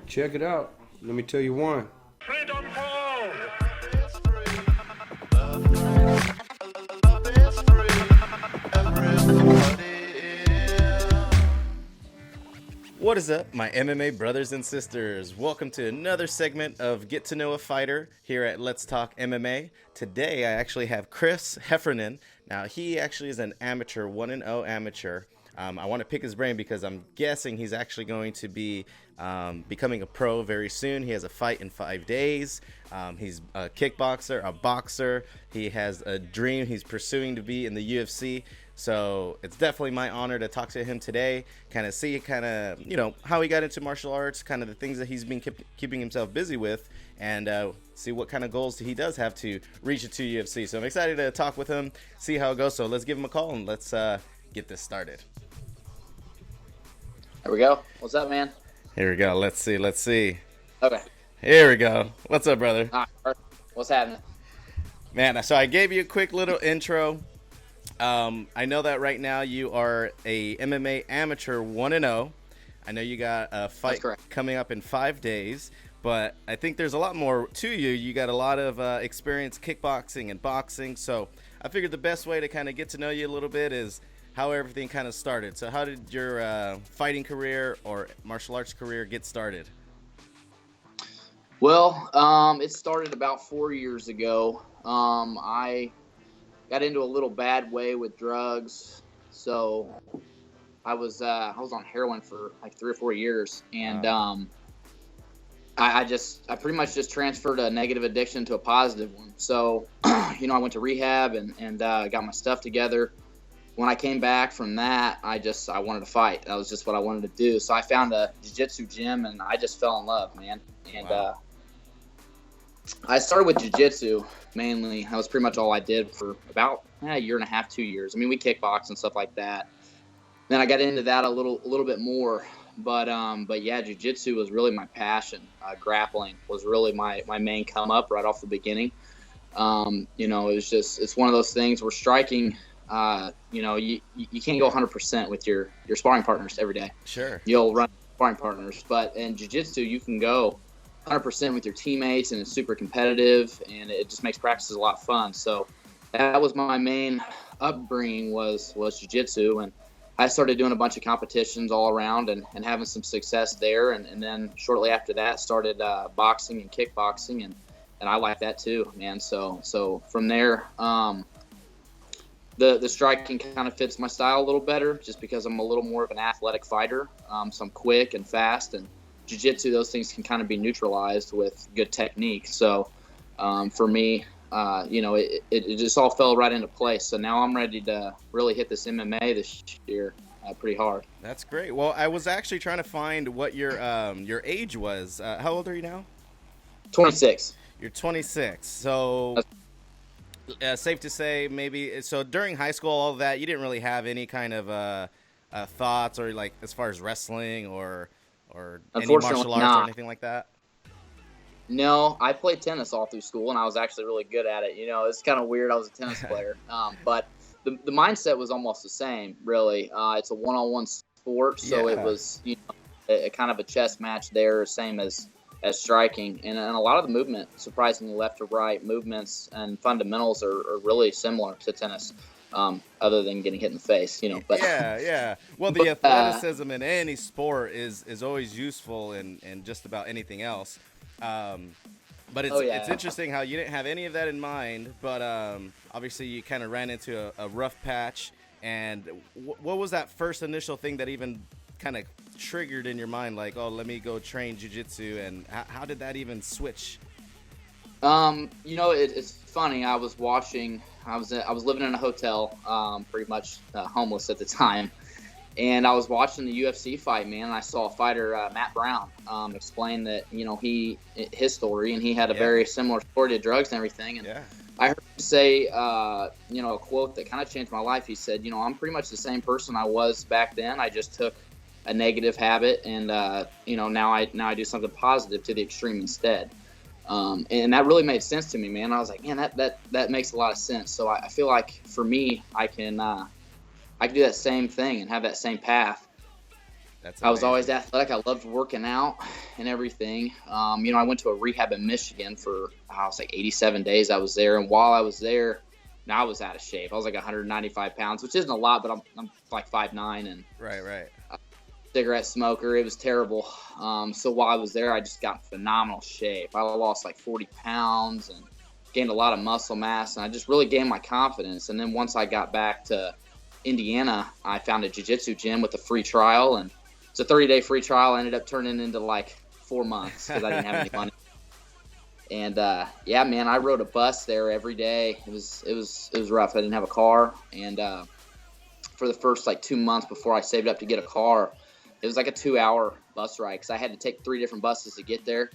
Check it out. Let me tell you one. Freedom Ball! What is up, my MMA brothers and sisters? Welcome to another segment of Get to Know a Fighter here at Let's Talk MMA. Today, I actually have Chris Heffernan. Now, he actually is an amateur, 1-0 amateur. I want to pick his brain because I'm guessing he's actually going to be becoming a pro very soon. He has a fight in 5 days. He's a kickboxer, a boxer. He has a dream he's pursuing to be in the UFC. So it's definitely my honor to talk to him today, kind of see how he got into martial arts, kind of the things that he's been keeping himself busy with, and see what kind of goals he does have to reach it to UFC. So I'm excited to talk with him, see how it goes. So let's give him a call and let's get this started. There we go. What's up, man? Here we go. Let's see. Okay. Here we go. What's up, brother? All right. What's happening? Man, so I gave you a quick little intro. I know that right now you are a MMA amateur 1-0. I know you got a fight coming up in 5 days, but I think there's a lot more to you. You got a lot of experience kickboxing and boxing, so I figured the best way to kind of get to know you a little bit is how everything kind of started. So how did your fighting career or martial arts career get started? Well, it started about 4 years ago. I got into a little bad way with drugs, so I was on heroin for like 3 or 4 years, and I pretty much just transferred a negative addiction to a positive one. So, I went to rehab and got my stuff together. When I came back from that, I wanted to fight. That was just what I wanted to do. So I found a jiu-jitsu gym, and I just fell in love, man. And wow. I started with jiu-jitsu mainly. That was pretty much all I did for about a year and a half, 2 years. I mean, we kickboxed and stuff like that. Then I got into that a little bit more. But yeah, jiu-jitsu was really my passion. Grappling was really my main come up right off the beginning. It's one of those things where striking, you can't go 100% with your sparring partners every day. Sure. You'll run sparring partners, but in jiu-jitsu you can go 100% with your teammates, and it's super competitive, and it just makes practices a lot of fun. So that was my main upbringing was jiu-jitsu, and I started doing a bunch of competitions all around and having some success there, and then shortly after that started boxing and kickboxing, and I like that too, man. So from there, the striking kind of fits my style a little better just because I'm a little more of an athletic fighter. So I'm quick and fast, and jiu-jitsu, those things can kind of be neutralized with good technique. So for me, it just all fell right into place. So now I'm ready to really hit this MMA this year pretty hard. That's great. Well, I was actually trying to find what your age was. How old are you now? 26. You're 26. So safe to say maybe, so during high school, all of that, you didn't really have any kind of thoughts or like as far as wrestling or any martial arts or anything like that? No, I played tennis all through school, and I was actually really good at it. It's kind of weird. I was a tennis player. But the mindset was almost the same, really. It's a one-on-one sport, so It was a kind of a chess match there, same as striking. And a lot of the movement, surprisingly left to right, movements and fundamentals are really similar to tennis. Other than getting hit in the face, But yeah. Well, the athleticism in any sport is always useful in just about anything else. But it's interesting how you didn't have any of that in mind. But obviously, you kind of ran into a rough patch. And what was that first initial thing that even kind of triggered in your mind? Like, oh, let me go train jiu-jitsu. And how did that even switch? It's funny. I was watching. I was living in a hotel, pretty much homeless at the time, and I was watching the UFC fight, man. And I saw a fighter, Matt Brown, explain that his story, and he had a very similar story to drugs and everything. And I heard him say, a quote that kind of changed my life. He said, I'm pretty much the same person I was back then. I just took a negative habit, and now I do something positive to the extreme instead. And that really made sense to me, man. I was like, man, that makes a lot of sense. So I feel like for me, I can do that same thing and have that same path. That's I was always amazing. athletic. I loved working out and everything. I went to a rehab in Michigan for, I was like 87 days I was there. And while I was there, I was out of shape. I was like 195 pounds, which isn't a lot, but I'm like 5'9", and Right. cigarette smoker. It was terrible. So while I was there, I just got in phenomenal shape. I lost like 40 pounds and gained a lot of muscle mass, and I just really gained my confidence. And then once I got back to Indiana, I found a jiu-jitsu gym with a free trial, and it's a 30-day free trial. I ended up turning into like 4 months because I didn't have any money. And yeah, man, I rode a bus there every day. It was rough. I didn't have a car, and for the first like 2 months before I saved up to get a car, it was like a 2-hour bus ride because I had to take 3 different buses to get there,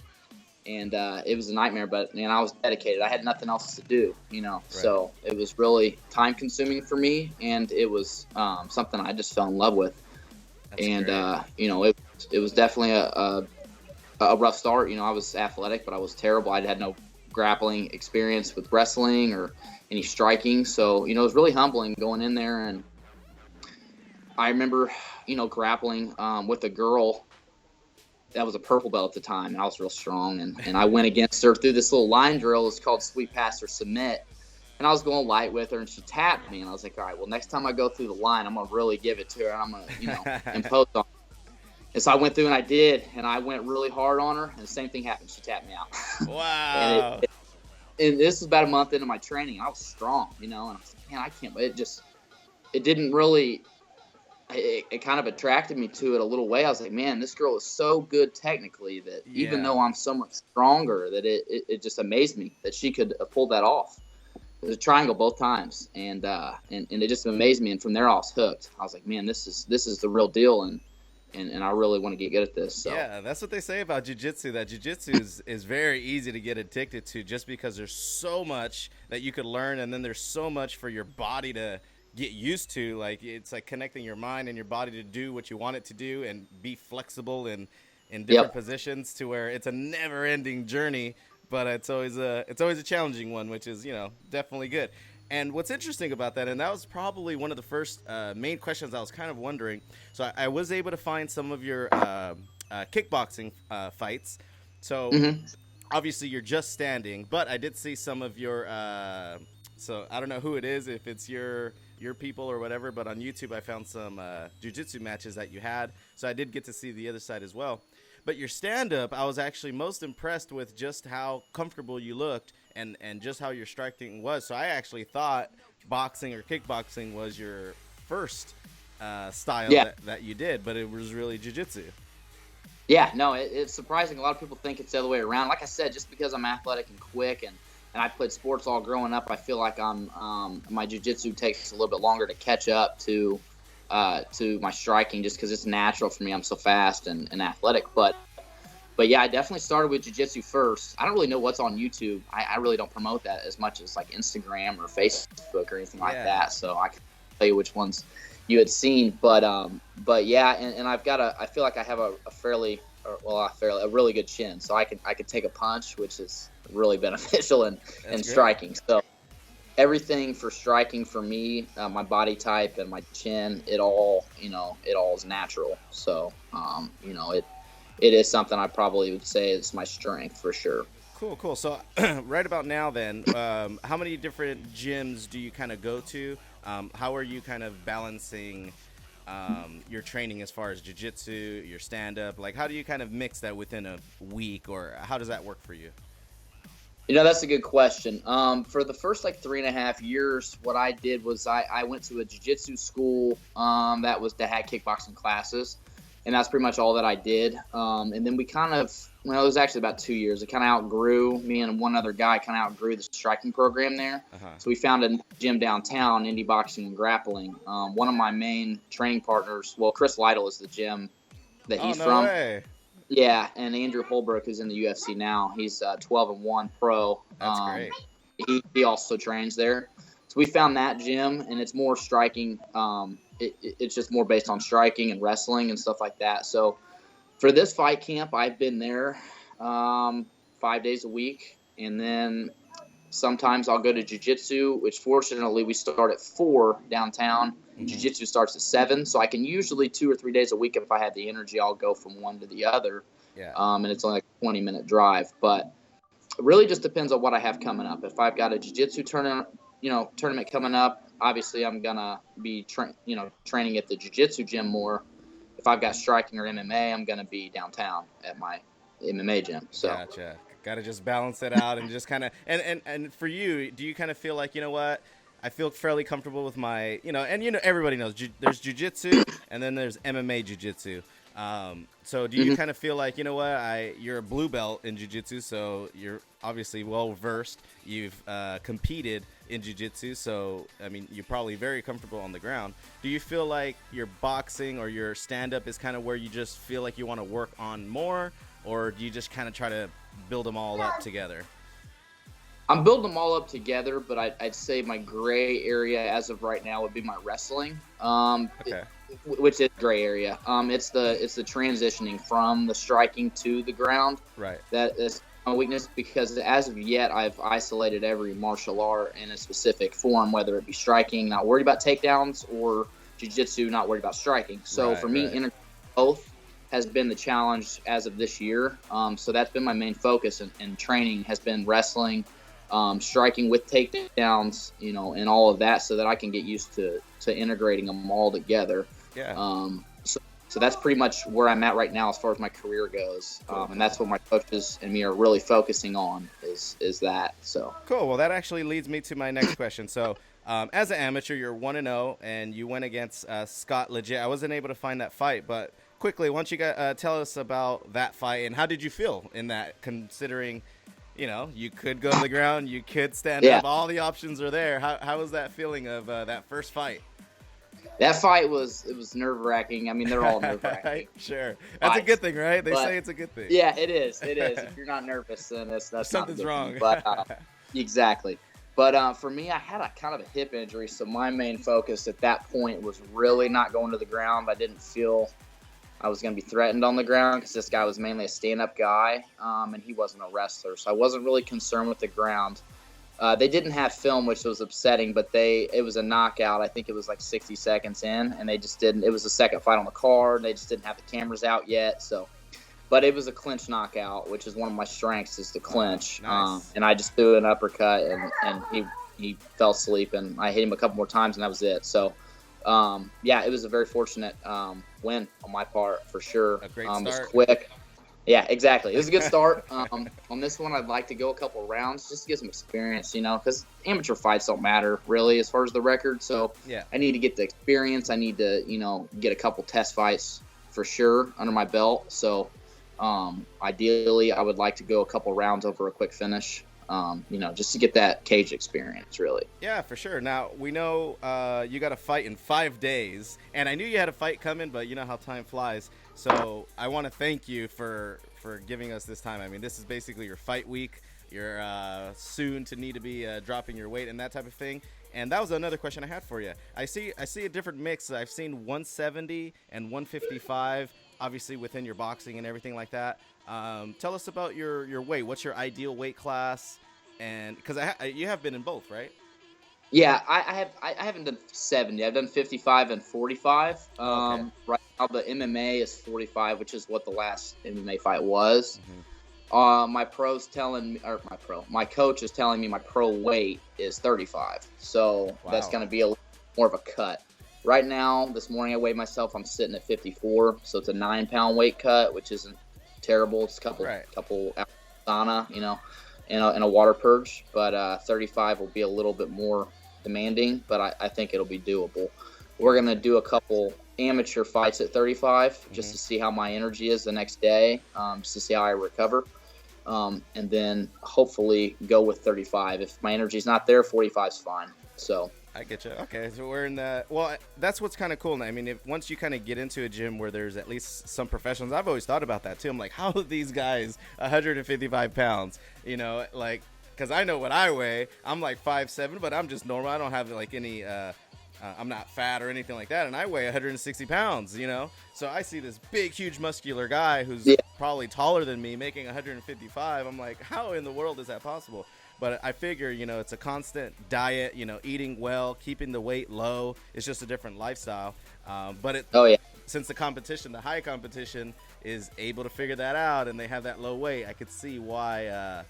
and it was a nightmare. But man, I was dedicated. I had nothing else to do, Right. So it was really time consuming for me, and it was something I just fell in love with. That's And great. it was definitely a rough start. I was athletic, but I was terrible. I had no grappling experience with wrestling or any striking, so it was really humbling going in there. And I remember grappling with a girl that was a purple belt at the time, and I was real strong, and I went against her through this little line drill. It's called sweep pass or submit, and I was going light with her, and she tapped me, and I was like, all right, well, next time I go through the line, I'm gonna really give it to her, and I'm gonna impose on her. And so I went through and I did, and I went really hard on her, and the same thing happened. She tapped me out. and Wow. and this was about a month into my training. I was strong, and I was like, man, I can't. It didn't really. It kind of attracted me to it a little way. I was like, man, this girl is so good technically that even Yeah. though I'm so much stronger, that it just amazed me that she could pull that off. It was a triangle both times, and it just amazed me. And from there, I was hooked. I was like, man, this is the real deal, and I really want to get good at this. So Yeah, that's what they say about jiu-jitsu, that jiu-jitsu is very easy to get addicted to just because there's so much that you could learn, and then there's so much for your body to get used to. Like, it's like connecting your mind and your body to do what you want it to do and be flexible in different yep, positions, to where it's a never-ending journey, but it's always a challenging one, which is, definitely good. And what's interesting about that, and that was probably one of the first main questions I was kind of wondering. So I was able to find some of your kickboxing fights. So hmm obviously you're just standing, but I did see some of your. So I don't know who it is, if it's your people or whatever, but on YouTube I found some jiu-jitsu matches that you had. So I did get to see the other side as well. But your stand-up, I was actually most impressed with just how comfortable you looked, and just how your striking was. So I actually thought boxing or kickboxing was your first style yeah. that you did, but it was really jiu-jitsu. Yeah, no, it's surprising. A lot of people think it's the other way around. Like I said, just because I'm athletic and quick, and I played sports all growing up, I feel like my jiu-jitsu takes a little bit longer to catch up to my striking, just because it's natural for me. I'm so fast and athletic. But yeah, I definitely started with jiu-jitsu first. I don't really know what's on YouTube. I really don't promote that as much as like Instagram or Facebook or anything like Yeah. that. So I can tell you which ones you had seen. But yeah, and I feel like I have a really good chin. So I could take a punch, which is really beneficial in That's great. striking. So everything for striking for me, my body type and my chin, it all is natural. So it is something I probably would say is my strength for sure. Cool. So, right about now, then, how many different gyms do you kind of go to? How are you kind of balancing your training as far as jiu-jitsu, your stand-up? Like, how do you kind of mix that within a week, or how does that work for you? That's a good question. For the first like 3.5 years, what I did was I went to a jiu-jitsu school that had kickboxing classes, and that's pretty much all that I did. And then it was actually about 2 years. It kind of outgrew, me and one other guy kind of outgrew the striking program there. Uh-huh. So we found a gym downtown, indie boxing and grappling. One of my main training partners, well, Chris Lytle is the gym that Oh, he's no from. way. Yeah, and Andrew Holbrook is in the UFC now. He's 12-1 pro. That's great. He also trains there. So we found that gym, and it's more striking. It's just more based on striking and wrestling and stuff like that. So for this fight camp, I've been there 5 days a week, and then Sometimes I'll go to jiu-jitsu, which fortunately we start at 4 downtown. Mm-hmm. Jiu-jitsu starts at 7, so I can usually 2 or 3 days a week, if I have the energy, I'll go from one to the other. Yeah. And it's only like a 20-minute drive. But it really just depends on what I have coming up. If I've got a jiu-jitsu tournament coming up, obviously I'm going to be training at the jiu-jitsu gym more. If I've got striking or MMA, I'm going to be downtown at my MMA gym. So. Gotcha. Got to just balance it out and just kind of and for you, do you kind of feel like, you know what, I feel fairly comfortable with my, and everybody knows there's jiu-jitsu and then there's MMA jiu-jitsu. So do you kind of feel like, you know what, you're a blue belt in jiu-jitsu, so you're obviously well versed. You've competed in jiu-jitsu, so I mean you're probably very comfortable on the ground. Do you feel like your boxing or your stand-up is kind of where you just feel like you want to work on more, or do you just kind of try to build them all up together? I'm building them all up together, but I'd say my gray area as of right now would be my wrestling, which is gray area. It's the transitioning from the striking to the ground. Right. That is my weakness, because as of yet I've isolated every martial art in a specific form, whether it be striking, not worried about takedowns, or jiu-jitsu, not worried about striking. So for me, integrating both has been the challenge as of this year. So that's been my main focus in training, has been wrestling, striking with takedowns, and all of that, so that I can get used to integrating them all together. Yeah. So that's pretty much where I'm at right now as far as my career goes. And that's what my coaches and me are really focusing on is that. So cool. Well, that actually leads me to my next question. So as an amateur, you're 1-0 and you went against Scott Legit. I wasn't able to find that fight, but quickly, why don't you tell us about that fight and how did you feel in that, considering, you could go to the ground, you could stand up, all the options are there. How was that feeling of that first fight? That fight was nerve-wracking. I mean, they're all nerve-wracking. Sure. That's a good thing, right? They say it's a good thing. Yeah, it is. It is. If you're not nervous, then that's something's wrong. But exactly. But for me, I had a kind of a hip injury, so my main focus at that point was really not going to the ground. I didn't feel I was going to be threatened on the ground, because this guy was mainly a stand-up guy, and he wasn't a wrestler. So I wasn't really concerned with the ground. They didn't have film, which was upsetting, but it was a knockout. I think it was like 60 seconds in, and they just didn't. It was the second fight on the card. They just didn't have the cameras out yet. But it was a clinch knockout, which is one of my strengths, is the clinch. Nice. And I just threw an uppercut, and he fell asleep, and I hit him a couple more times, and that was it. So, it was a very fortunate win on my part, for sure. A great start. It was quick. Yeah, exactly. It was a good start. On this one, I'd like to go a couple rounds just to get some experience, because amateur fights don't matter, really, as far as the record. So I need to get the experience. I need to, get a couple test fights for sure under my belt. So ideally, I would like to go a couple rounds over a quick finish, just to get that cage experience, really. Yeah, for sure. Now, we know you got a fight in 5 days, and I knew you had a fight coming, but you know how time flies. So I want to thank you for giving us this time. I mean, this is basically your fight week. You're soon to need to be dropping your weight and that type of thing. And that was another question I had for you. I see a different mix. I've seen 170 and 155, obviously within your boxing and everything like that. Tell us about your weight. What's your ideal weight class? And because you have been in both, right? Yeah, I haven't done 70. I've done 55 and 45. Okay. Right now the MMA is 45, which is what the last MMA fight was. Mm-hmm. My coach is telling me my pro weight is 35. So That's going to be a little more of a cut. Right now, this morning I weighed myself. I'm sitting at 54, so it's a 9-pound weight cut, which isn't terrible. It's a couple hours sauna, and a water purge. But 35 will be a little bit more demanding, but I think it'll be doable. We're going to do a couple amateur fights at 35 just to see how my energy is the next day, just to see how I recover, and then hopefully go with 35. If my energy's not there, 45 is fine. So I get you. Okay, so we're in the – well, that's what's kind of cool. I mean, once you kind of get into a gym where there's at least some professionals, I've always thought about that too. I'm like, how are these guys 155 pounds, because I know what I weigh. I'm like 5'7", but I'm just normal. I don't have like any I'm not fat or anything like that, and I weigh 160 pounds, So I see this big, huge, muscular guy who's probably taller than me making 155. I'm like, how in the world is that possible? But I figure, it's a constant diet, eating well, keeping the weight low. It's just a different lifestyle. Oh yeah. Since the high competition is able to figure that out and they have that low weight, I could see why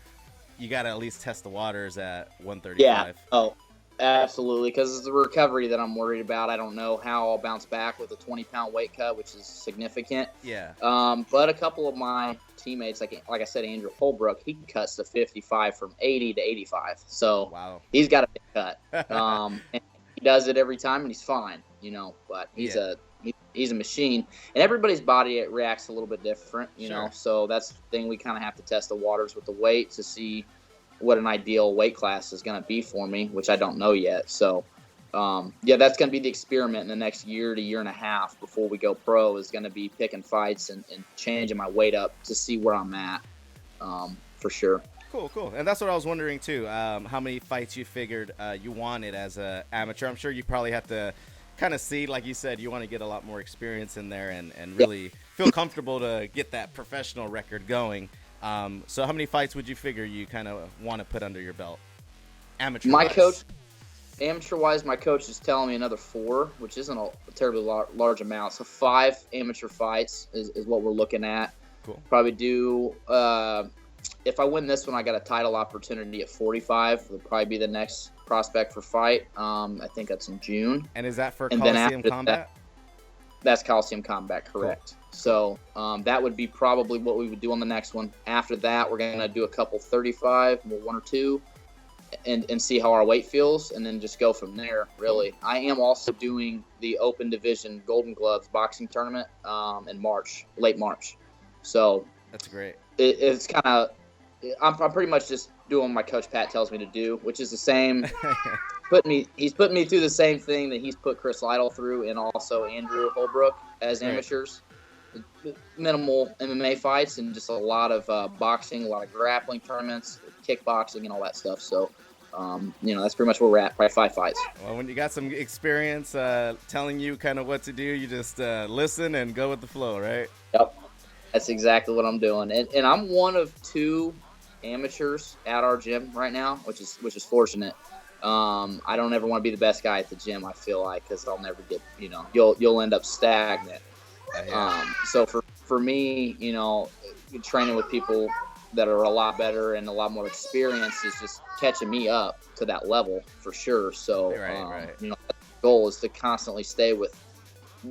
you got to at least test the waters at 135. Yeah. Oh, absolutely. Because it's the recovery that I'm worried about. I don't know how I'll bounce back with a 20-pound weight cut, which is significant. Yeah. But a couple of my teammates, like I said, Andrew Holbrook, he cuts to 55 from 80 to 85. So wow. He's got a big cut. And he does it every time, and he's fine. But he's a machine, and everybody's body reacts a little bit different. So that's the thing. We kind of have to test the waters with the weight to see what an ideal weight class is going to be for me, which I don't know yet. So, that's going to be the experiment in the next year to year and a half before we go pro, is going to be picking fights and changing my weight up to see where I'm at, for sure. Cool. And that's what I was wondering, too. How many fights you figured you wanted as an amateur? I'm sure you probably have to kind of see, like you said, you want to get a lot more experience in there and really feel comfortable to get that professional record going. So how many fights would you figure you kind of want to put under your belt? Amateur-wise, my coach is telling me another 4, which isn't a terribly large amount. So 5 amateur fights is what we're looking at. Cool. Probably do, if I win this one, I got a title opportunity at 45. It'll probably be the next prospect for fight. I think that's in June. And is that for Colosseum Combat? That's Colosseum Combat, correct. Cool. So that would be probably what we would do on the next one. After that, we're going to do a couple 35, 1 or 2, and see how our weight feels, and then just go from there, really. I am also doing the Open Division Golden Gloves boxing tournament in March, late March. So that's great. It's kind of – I'm pretty much just doing what my coach Pat tells me to do, which is the same – he's putting me through the same thing that he's put Chris Lytle through, and also Andrew Holbrook as amateurs. Minimal MMA fights and just a lot of boxing, a lot of grappling tournaments, kickboxing, and all that stuff. So, that's pretty much where we're at, probably 5 fights. Well, when you got some experience telling you kind of what to do, you just listen and go with the flow, right? Yep. That's exactly what I'm doing. And I'm one of 2 amateurs at our gym right now, which is fortunate. I don't ever want to be the best guy at the gym, I feel like, because I'll never get, you'll end up stagnant. So for me, training with people that are a lot better and a lot more experienced is just catching me up to that level for sure. So, right. The goal is to constantly stay with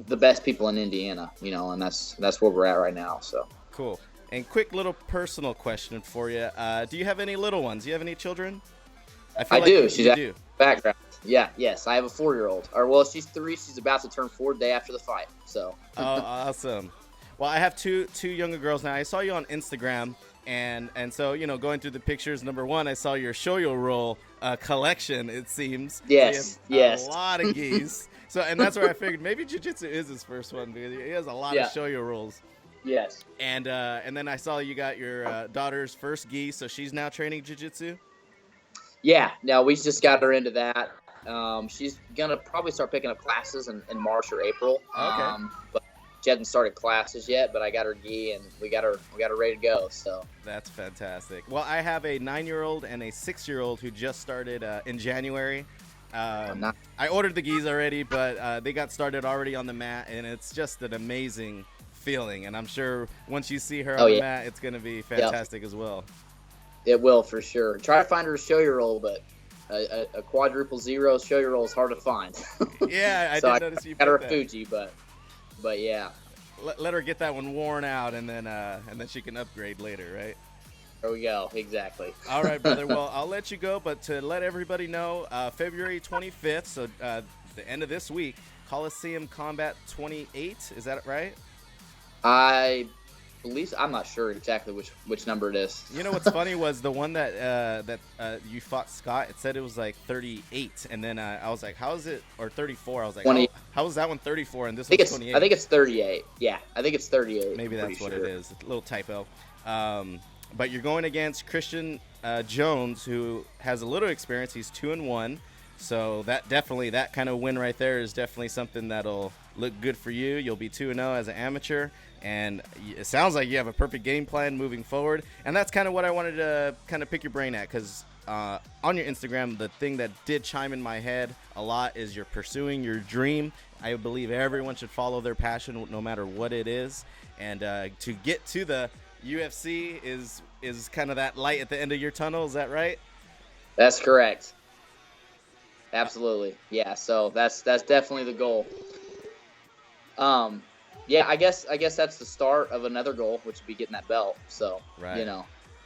the best people in Indiana, and that's where we're at right now. So cool. And quick little personal question for you. Do you have any little ones? Do you have any children? I do. She's do. Background. Yeah, yes. I have a 4-year-old. She's 3. She's about to turn 4 day after the fight. So. Oh, awesome. Well, I have two younger girls now. I saw you on Instagram, and so going through the pictures. Number one, I saw your shoyo roll collection. It seems. Yes. So yes. A lot of gis. So, and that's where I figured maybe jiu-jitsu is his first one because he has a lot of shoyo rolls. Yes. And then I saw you got your daughter's first gi, so she's now training jiu-jitsu. Yeah, no, we just got her into that. She's gonna probably start picking up classes in March or April. Okay. But she hasn't started classes yet. But I got her gi and we got her ready to go. So that's fantastic. Well, I have a 9-year-old and a 6-year-old who just started in January. I ordered the gis already, but they got started already on the mat, and it's just an amazing feeling. And I'm sure once you see her on the mat, it's gonna be fantastic as well. It will for sure. Try to find her a show-your roll, but a quadruple zero show-your roll is hard to find. Yeah, I so did notice you got her a that. Fuji, but yeah. Let her get that one worn out, and then she can upgrade later, right? There we go. Exactly. All right, brother. Well, I'll let you go, but to let everybody know, February 25th, so the end of this week, Colosseum Combat 28. Is that right? I believe I'm not sure exactly which number it is. You know what's funny was the one that you fought Scott. It said it was like 38, and then I was like, "How is it?" Or 34. I was like, "How is that one 34 and this one's 28?" I think it's 38. Yeah, I think it's 38. Maybe that's what it is. A little typo. But you're going against Christian Jones, who has a little experience. He's 2-1. So that kind of win right there is definitely something that'll look good for you. You'll be 2-0 as an amateur, and it sounds like you have a perfect game plan moving forward. And that's kind of what I wanted to kind of pick your brain at, because on your Instagram, the thing that did chime in my head a lot is you're pursuing your dream. I believe everyone should follow their passion no matter what it is. And to get to the UFC is kind of that light at the end of your tunnel. Is that right? That's correct. Absolutely. Yeah. So that's definitely the goal. Yeah, I guess that's the start of another goal, which would be getting that belt. So, right.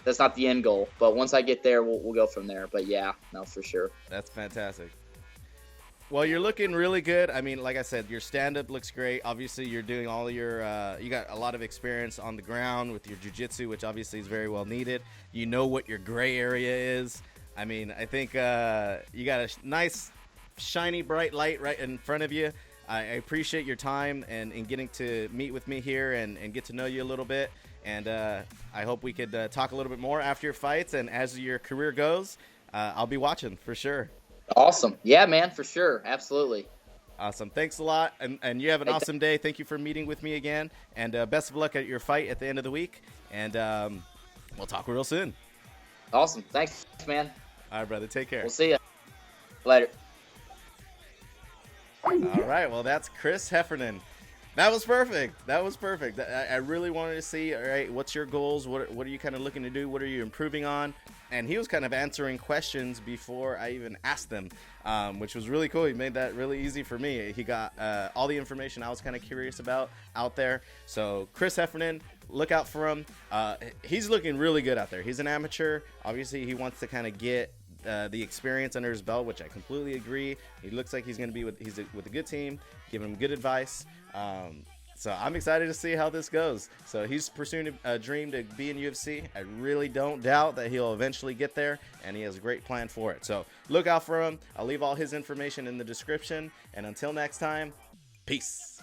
That's not the end goal, but once I get there, we'll go from there. But yeah, no, for sure. That's fantastic. Well, you're looking really good. I mean, like I said, your stand-up looks great. Obviously, you're doing all your you got a lot of experience on the ground with your jiu-jitsu, which obviously is very well needed. You know what your gray area is. I mean, I think you got a nice, shiny, bright light right in front of you. I appreciate your time and getting to meet with me here and get to know you a little bit. And I hope we could talk a little bit more after your fights. And as your career goes, I'll be watching for sure. Awesome. Yeah, man, for sure. Absolutely. Awesome. Thanks a lot. And you have an awesome day. Thank you for meeting with me again. And best of luck at your fight at the end of the week. And we'll talk real soon. Awesome. Thanks, man. All right, brother. Take care. We'll see you later. All right. Well, that's Chris Heffernan. That was perfect. I really wanted to see, all right, what's your goals? What are you kind of looking to do? What are you improving on? And he was kind of answering questions before I even asked them, which was really cool. He made that really easy for me. He got all the information I was kind of curious about out there. So Chris Heffernan, look out for him. He's looking really good out there. He's an amateur. Obviously, he wants to kind of get the experience under his belt, which I completely agree. He looks like he's going to be with a good team, giving him good advice. So I'm excited to see how this goes. So he's pursuing a dream to be in UFC. I really don't doubt that he'll eventually get there, and he has a great plan for it. So look out for him. I'll leave all his information in the description. And until next time, peace.